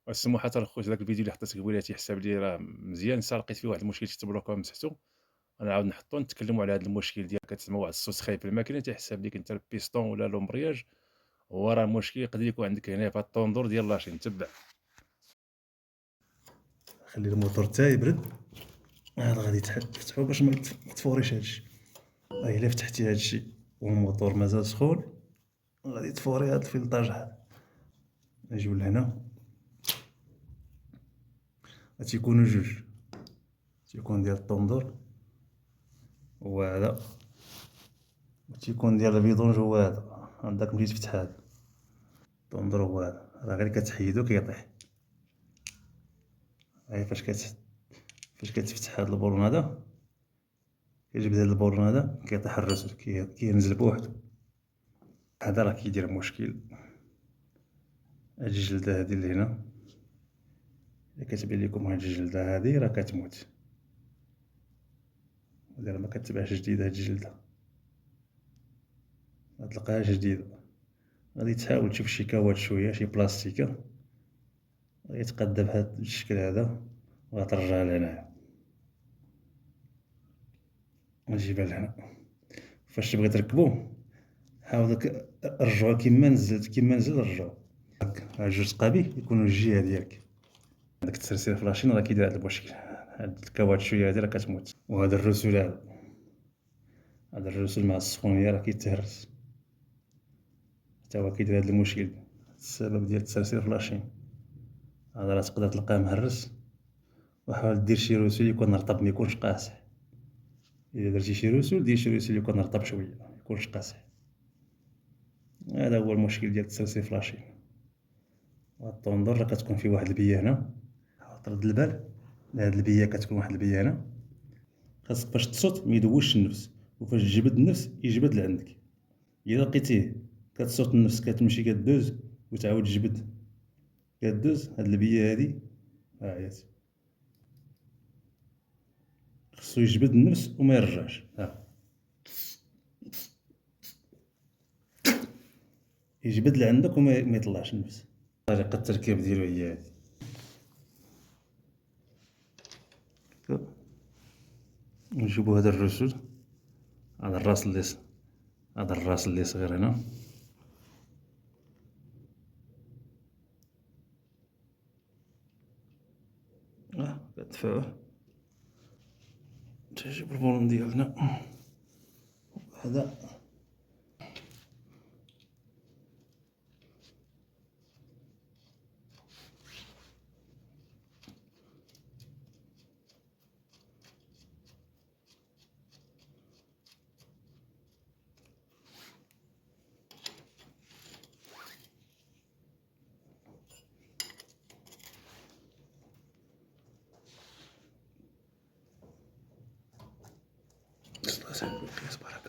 والسموحه حتى الخوت داك الفيديو اللي حطيت قبيله تيحسب لي راه مزيان، صافي لقيت فيه واحد المشكل تيتبلوكا ومسحتو. غنعاود نحطو نتكلموا على هذا المشكل ديال كتسمع واحد الصوت خايب في الماكينه تيحسب ليك انت البيستون ولا لومبرياج، هو راه المشكل يقدر يكون عندك هنا في هاد الطوندور ديال لاشين. تبع خلي الموتور تا يبرد، عاد غادي تفتحو باش ما تفوريش هادشي. الا فتحتي هادشي والموتور مازال سخون غادي تفوري هاد الفلطاج هذا. نجيو لهنا، تيكونوا جوج، تيكون ديال الطوندور هو هذا، وتيكون ديال البيضون هو هذا. عندك ملي تفتح هذا الطوندور هو هذا، راه غير كتحيدو كيطيح. هاي فاش كتفتح هاد البولون هذا، كيجبد هاد البولون هذا كيطيح الرسل كينزل بوحدو. هذا راه كيدير مشكل. هاد الجلدة هادي اللي هنا، إلا كتبان لكم هاد الجلدة هادي راه كتموت، ولا ما كتباعش جديدة هاد الجلدة، متلقاهاش جديدة. غادي تحاول تشوف شي كاوات شوية، شي بلاستيكة، غادي تقادها بهاد الشكل هذا وغترجعها لهنايا، غتجيبها لهنا. فاش تبغي تركبو حاول رجعو كيما نزل رجعو. هاد جوج قابي يكونوا الجهة ديالك. داك التسرسيل في لاشين راه كيدير هاد المشكل، هاد الكاوات شوية هادي راه كتموت. وهذا الرسول هذا الرسول مع السخونية راه كيتهرس، حتى هو كيدير هاد المشكل السبب ديال التسرسيل في لاشين. هذا راه تقدر تلقاه مهرس، وحاول دير شي روسول يكون رطب ميكونش قاصح. إلا درتي شي روسول دير شي روسول يكون رطب شوية ميكونش قاصح. هذا هو المشكل ديال التسرسيل في لاشين. وهاد الطوندور راه كتكون فيه واحد البية هنا، حاول ترد البال لهاد البية، كتكون واحد البية هنا. خاصك فاش تصوت ميدوزش النفس، وفاش تجبد النفس يجبد لعندك. إلا لقيتيه كتصوت النفس كتمشي كدوز وتعاود تجبد كدوز، هاد البية هادي ها هي، خصو يجبد النفس وما يرجعش. يجبد لعندك وما يطلعش النفس. طريقة التركيب ديالو هي هادي. نجيبو هذا الرسول، هذا الراس اللي صغير هنا، كتدفعوه. تجيب البولون ديالنا هذا، الله يسهل القياس بارك